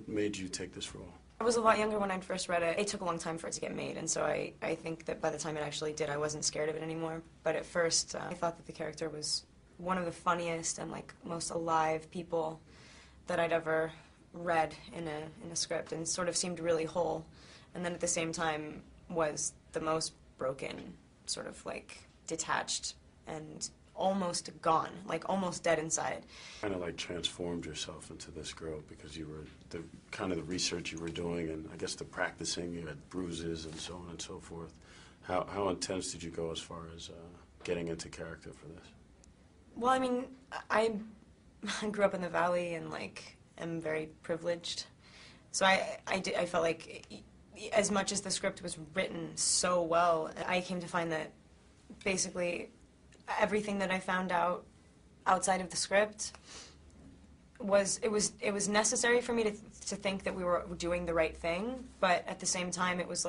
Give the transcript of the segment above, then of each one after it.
made you take this role? I was a lot younger when I first read it. It took a long time for it to get made, and so I think that by the time it actually did, I wasn't scared of it anymore. But at first, I thought that the character was one of the funniest and like most alive people that I'd ever read in a script, and sort of seemed really whole. And then at the same time was the most broken, sort of like detached and almost gone, like almost dead inside. Kind of like transformed yourself into this girl because you were the kind of the research you were doing, and I guess the practicing. You had bruises and so on and so forth. How intense did you go as far as getting into character for this? Well, I mean, I grew up in the Valley and like am very privileged, so I felt like as much as the script was written so well, I came to find that basically everything that I found out outside of the script was necessary for me to think that we were doing the right thing, but at the same time it was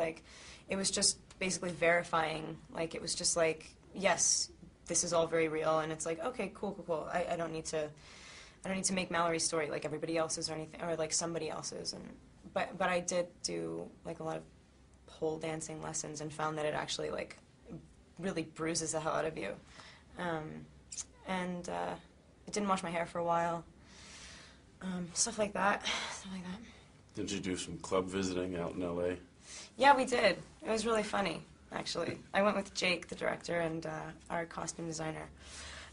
just basically verifying, like it was just like, yes, this is all very real, and it's like, okay, cool. I don't need to make Mallory's story like everybody else's or anything, or like somebody else's, and but I did do like a lot of pole dancing lessons and found that it actually like really bruises the hell out of you. I didn't wash my hair for a while. Stuff like that. Did you do some club visiting out in L.A.? Yeah, we did. It was really funny, actually. I went with Jake, the director, and our costume designer.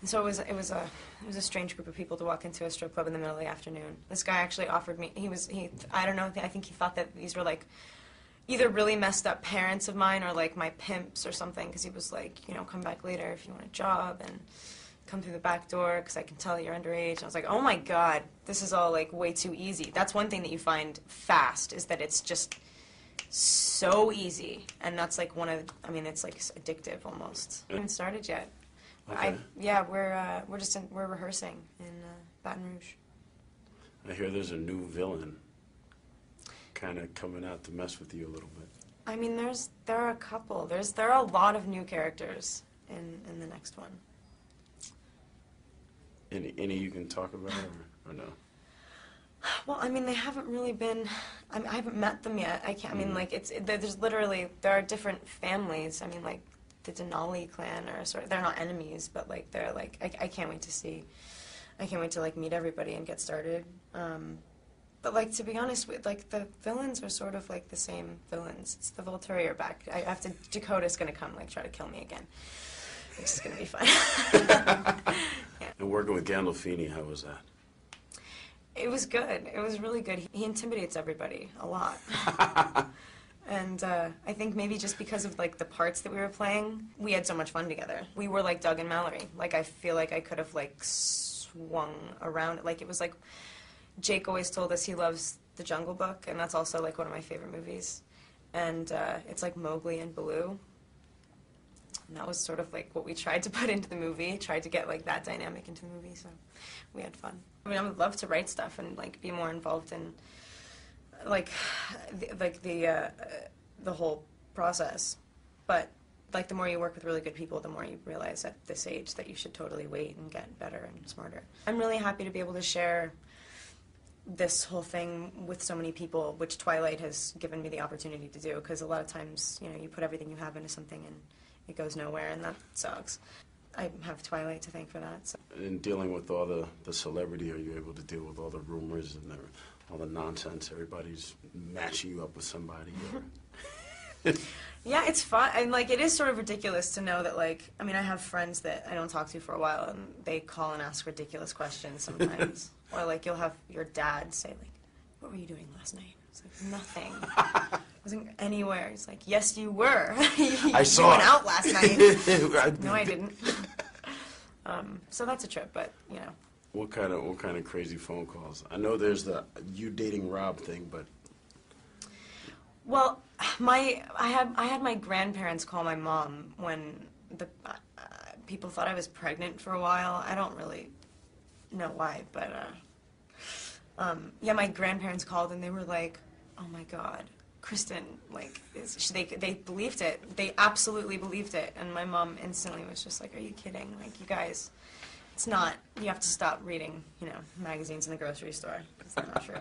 And so it was a strange group of people to walk into a strip club in the middle of the afternoon. This guy actually offered me. I don't know. I think he thought that these were like either really messed up parents of mine or like my pimps or something, because he was like, you know, come back later if you want a job and come through the back door because I can tell you're underage. And I was like, oh my God, this is all like way too easy. That's one thing that you find fast, is that it's just so easy, and that's like it's like addictive almost. We haven't started yet. Okay. We're rehearsing in Baton Rouge. I hear there's a new villain kind of coming out to mess with you a little bit. I mean, there are a couple. There are a lot of new characters in the next one. Any you can talk about or no? Well, I mean, they haven't really been. I haven't met them yet. I can't. I mean, like there are different families. I mean, like the Denali clan are sort of. They're not enemies, but like they're like. I can't wait to see. I can't wait to like meet everybody and get started. But like, to be honest, like the villains are sort of like the same villains. It's the Volturi are back. Dakota's gonna come like try to kill me again. It's gonna be fun. Yeah. And working with Gandolfini, how was that? It was good. It was really good. He intimidates everybody a lot. And I think maybe just because of like the parts that we were playing, we had so much fun together. We were like Doug and Mallory. Like, I feel like I could have like swung around. Like, it was like, Jake always told us he loves The Jungle Book, and that's also like one of my favorite movies. And it's like Mowgli and Baloo. And that was sort of like what we tried to put into the movie, tried to get like that dynamic into the movie, so we had fun. I mean, I would love to write stuff and like be more involved in like the whole process. But like the more you work with really good people, the more you realize at this age that you should totally wait and get better and smarter. I'm really happy to be able to share this whole thing with so many people, which Twilight has given me the opportunity to do, because a lot of times, you know, you put everything you have into something and it goes nowhere, and that sucks. I have Twilight to thank for that. So. In dealing with all the celebrity, are you able to deal with all the rumors and all the nonsense? Everybody's matching you up with somebody. Yeah, it's fun. And like, it is sort of ridiculous to know that, like, I mean, I have friends that I don't talk to for a while, and they call and ask ridiculous questions sometimes. Or like, you'll have your dad say, like, what were you doing last night? It's like, nothing. I wasn't anywhere. He's like, yes, you were. I saw you went out last night. No, I didn't. So that's a trip, but you know. What kind of crazy phone calls? I know there's the you dating Rob thing, but. Well, I had my grandparents call my mom when the people thought I was pregnant for a while. I don't really know why, but yeah, my grandparents called and they were like, "Oh my God, Kristen!" Like, they believed it. They absolutely believed it, and my mom instantly was just like, "Are you kidding? Like, you guys, it's not. You have to stop reading, you know, magazines in the grocery store. It's not true."